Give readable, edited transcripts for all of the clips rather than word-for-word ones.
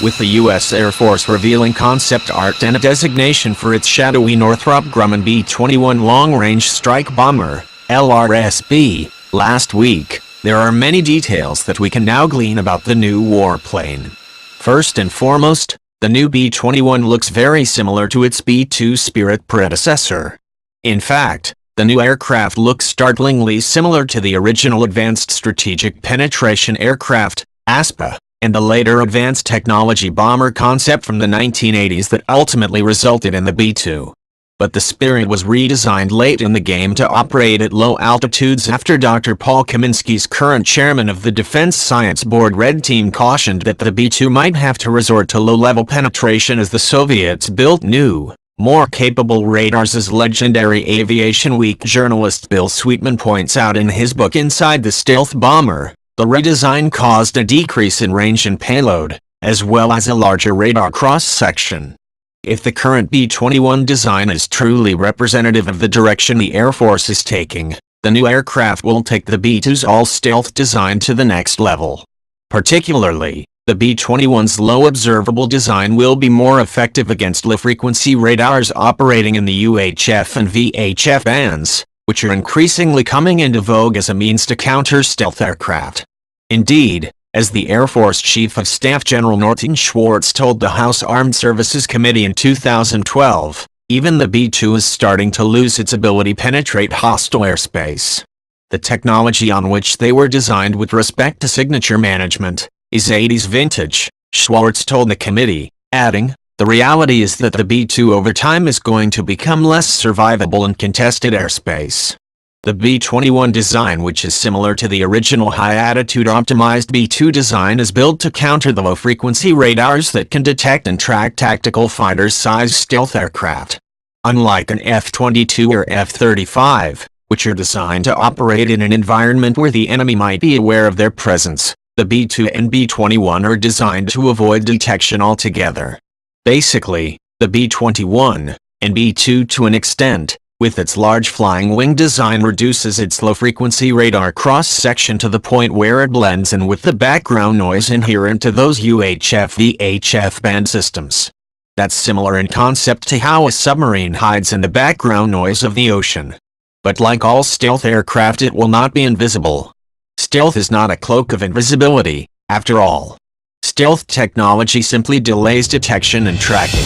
with the U.S. Air Force revealing concept art and a designation for its shadowy Northrop Grumman B-21 long-range strike bomber, LRS-B, last week. There are many details that we can now glean about the new warplane. First and foremost, the new B-21 looks very similar to its B-2 Spirit predecessor. In fact, the new aircraft looks startlingly similar to the original Advanced Strategic Penetration Aircraft, ASPA, and the later Advanced Technology Bomber concept from the 1980s that ultimately resulted in the B-2. But the Spirit was redesigned late in the game to operate at low altitudes after Dr. Paul Kaminski's current chairman of the Defense Science Board Red Team cautioned that the B-2 might have to resort to low-level penetration as the Soviets built new, more capable radars, as legendary Aviation Week journalist Bill Sweetman points out in his book Inside the Stealth Bomber. The redesign caused a decrease in range and payload, as well as a larger radar cross-section. If the current B-21 design is truly representative of the direction the Air Force is taking, the new aircraft will take the B-2's all-stealth design to the next level. Particularly, the B-21's low observable design will be more effective against low-frequency radars operating in the UHF and VHF bands, which are increasingly coming into vogue as a means to counter stealth aircraft. Indeed, as the Air Force Chief of Staff General Norton Schwartz told the House Armed Services Committee in 2012, even the B-2 is starting to lose its ability to penetrate hostile airspace. The technology on which they were designed with respect to signature management is 80s vintage, Schwartz told the committee, adding, "The reality is that the B-2 over time is going to become less survivable in contested airspace." The B-21 design, which is similar to the original high-attitude optimized B-2 design, is built to counter the low-frequency radars that can detect and track tactical fighter-sized stealth aircraft. Unlike an F-22 or F-35, which are designed to operate in an environment where the enemy might be aware of their presence, the B-2 and B-21 are designed to avoid detection altogether. Basically, the B-21, and B-2 to an extent, with its large flying wing design, reduces its low-frequency radar cross-section to the point where it blends in with the background noise inherent to those UHF-VHF band systems. That's similar in concept to how a submarine hides in the background noise of the ocean. But like all stealth aircraft, it will not be invisible. Stealth is not a cloak of invisibility, after all. Stealth technology simply delays detection and tracking.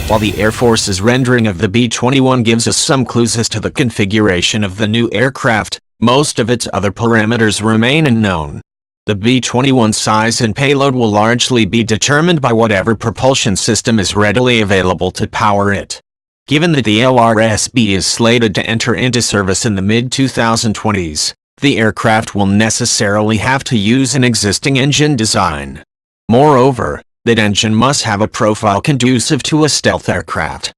While the Air Force's rendering of the B-21 gives us some clues as to the configuration of the new aircraft, most of its other parameters remain unknown. The B-21's size and payload will largely be determined by whatever propulsion system is readily available to power it. Given that the LRS-B is slated to enter into service in the mid-2020s, the aircraft will necessarily have to use an existing engine design. Moreover, that engine must have a profile conducive to a stealth aircraft.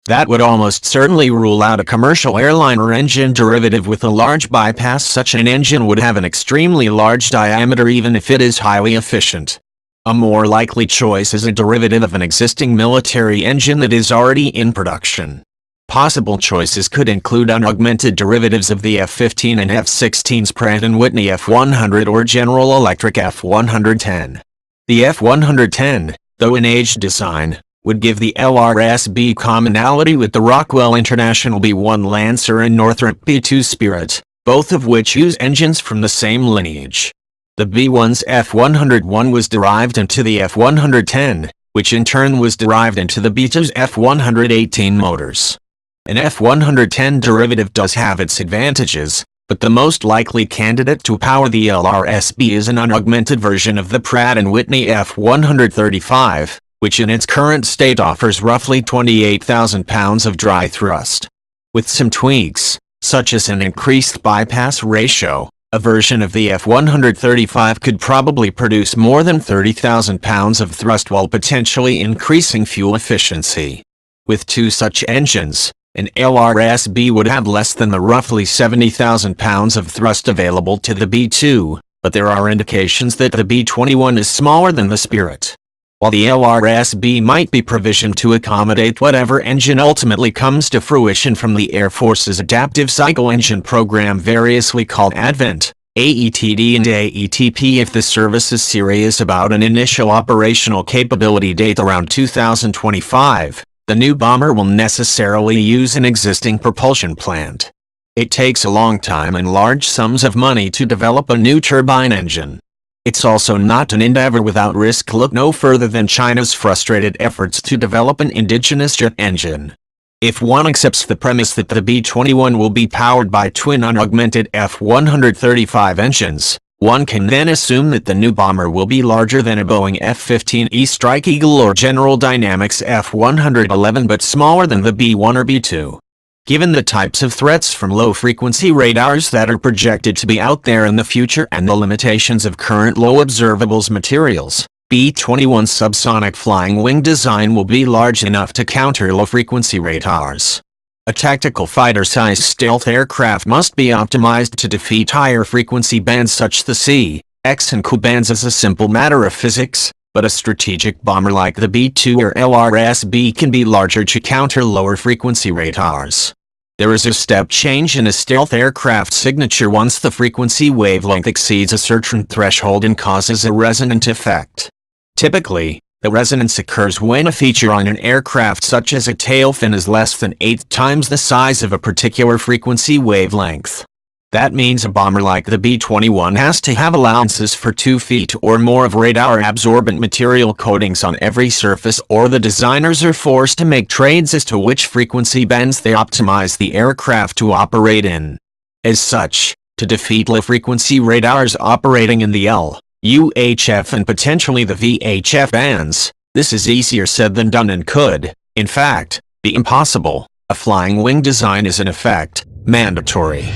That would almost certainly rule out a commercial airliner engine derivative with a large bypass. Such an engine would have an extremely large diameter even if it is highly efficient. A more likely choice is a derivative of an existing military engine that is already in production. Possible choices could include unaugmented derivatives of the F-15 and F-16's Pratt & Whitney F-100 or General Electric F-110. The F-110, though an aged design, would give the LRS-B commonality with the Rockwell International B-1 Lancer and Northrop B-2 Spirit, both of which use engines from the same lineage. The B-1's F-101 was derived into the F-110, which in turn was derived into the B-2's F-118 motors. An F-110 derivative does have its advantages, but the most likely candidate to power the LRS-B is an unaugmented version of the Pratt & Whitney F-135, which in its current state offers roughly 28,000 pounds of dry thrust. With some tweaks, such as an increased bypass ratio, a version of the F-135 could probably produce more than 30,000 pounds of thrust while potentially increasing fuel efficiency. With two such engines, an LRS-B would have less than the roughly 70,000 pounds of thrust available to the B-2, but there are indications that the B-21 is smaller than the Spirit. While the LRS-B might be provisioned to accommodate whatever engine ultimately comes to fruition from the Air Force's Adaptive Cycle Engine program, variously called Advent, AETD and AETP, if the service is serious about an initial operational capability date around 2025, the new bomber will necessarily use an existing propulsion plant. It takes a long time and large sums of money to develop a new turbine engine. It's also not an endeavor without risk. Look no further than China's frustrated efforts to develop an indigenous jet engine. If one accepts the premise that the B-21 will be powered by twin unaugmented F-135 engines, one can then assume that the new bomber will be larger than a Boeing F-15E Strike Eagle or General Dynamics F-111 but smaller than the B-1 or B-2. Given the types of threats from low-frequency radars that are projected to be out there in the future and the limitations of current low observables materials, B-21 subsonic flying wing design will be large enough to counter low-frequency radars. A tactical fighter-sized stealth aircraft must be optimized to defeat higher frequency bands such the C, X and Q bands as a simple matter of physics, but a strategic bomber like the B-2 or LRS-B can be larger to counter lower frequency radars. There is a step change in a stealth aircraft signature once the frequency wavelength exceeds a certain threshold and causes a resonant effect. Typically, the resonance occurs when a feature on an aircraft such as a tail fin is less than 8 times the size of a particular frequency wavelength. That means a bomber like the B-21 has to have allowances for 2 feet or more of radar-absorbent material coatings on every surface, or the designers are forced to make trades as to which frequency bands they optimize the aircraft to operate in. As such, to defeat low-frequency radars operating in the L, UHF and potentially the VHF bands, this is easier said than done and could, in fact, be impossible. A flying wing design is in effect mandatory.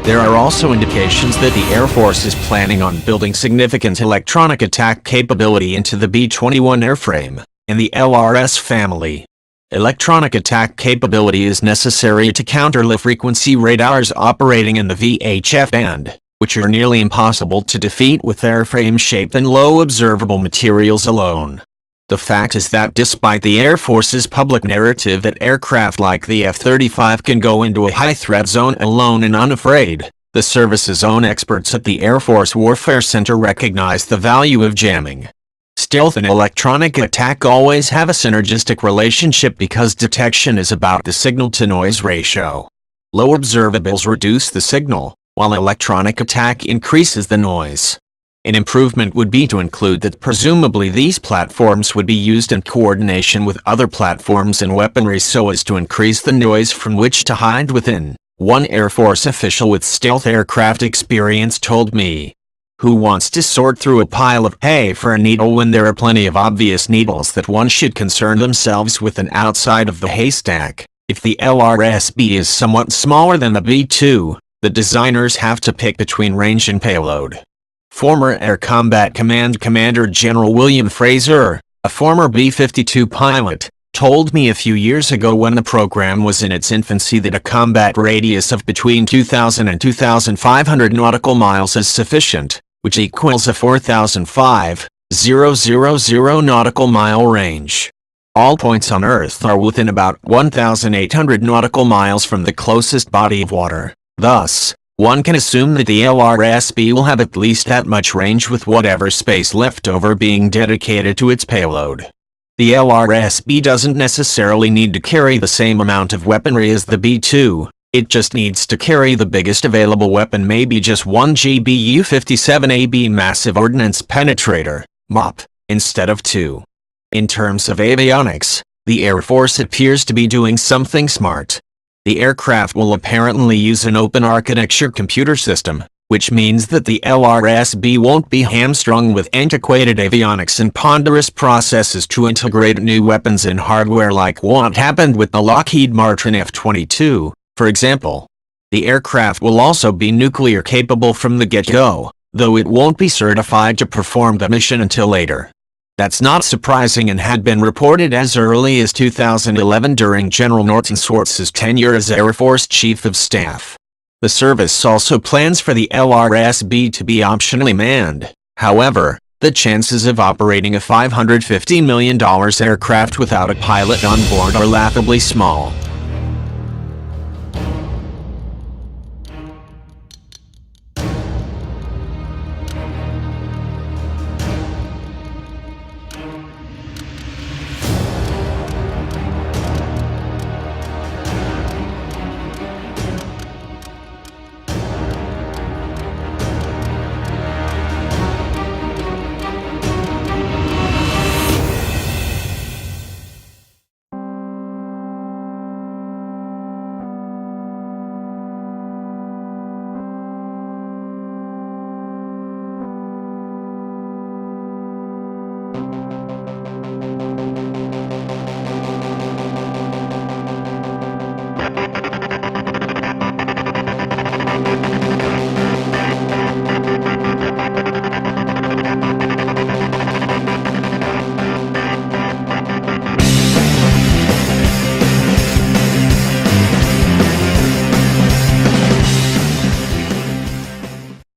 There are also indications that the Air Force is planning on building significant electronic attack capability into the B-21 airframe, in the LRS family. Electronic attack capability is necessary to counter low-frequency radars operating in the VHF band, which are nearly impossible to defeat with airframe shape and low observable materials alone. The fact is that despite the Air Force's public narrative that aircraft like the F-35 can go into a high-threat zone alone and unafraid, the service's own experts at the Air Force Warfare Center recognize the value of jamming. Stealth and electronic attack always have a synergistic relationship because detection is about the signal-to-noise ratio. Low observables reduce the signal, while electronic attack increases the noise. An improvement would be to include that presumably these platforms would be used in coordination with other platforms and weaponry so as to increase the noise from which to hide within, one Air Force official with stealth aircraft experience told me. Who wants to sort through a pile of hay for a needle when there are plenty of obvious needles that one should concern themselves with an outside of the haystack? If the LRS-B is somewhat smaller than the B-2, the designers have to pick between range and payload. Former Air Combat Command Commander General William Fraser, a former B-52 pilot, told me a few years ago when the program was in its infancy that a combat radius of between 2,000 and 2,500 nautical miles is sufficient, which equals a 4,500 nautical mile range. All points on Earth are within about 1,800 nautical miles from the closest body of water. Thus, one can assume that the LRS-B will have at least that much range with whatever space left over being dedicated to its payload. The LRS-B doesn't necessarily need to carry the same amount of weaponry as the B-2, it just needs to carry the biggest available weapon, maybe just one GBU-57AB massive ordnance penetrator, MOP, instead of 2. In terms of avionics, the Air Force appears to be doing something smart. The aircraft will apparently use an open architecture computer system, which means that the LRS-B won't be hamstrung with antiquated avionics and ponderous processes to integrate new weapons and hardware like what happened with the Lockheed Martin F-22, for example. The aircraft will also be nuclear capable from the get-go, though it won't be certified to perform the mission until later. That's not surprising and had been reported as early as 2011 during General Northrop's tenure as Air Force Chief of Staff. The service also plans for the LRS-B to be optionally manned. However, the chances of operating a $550 million aircraft without a pilot on board are laughably small.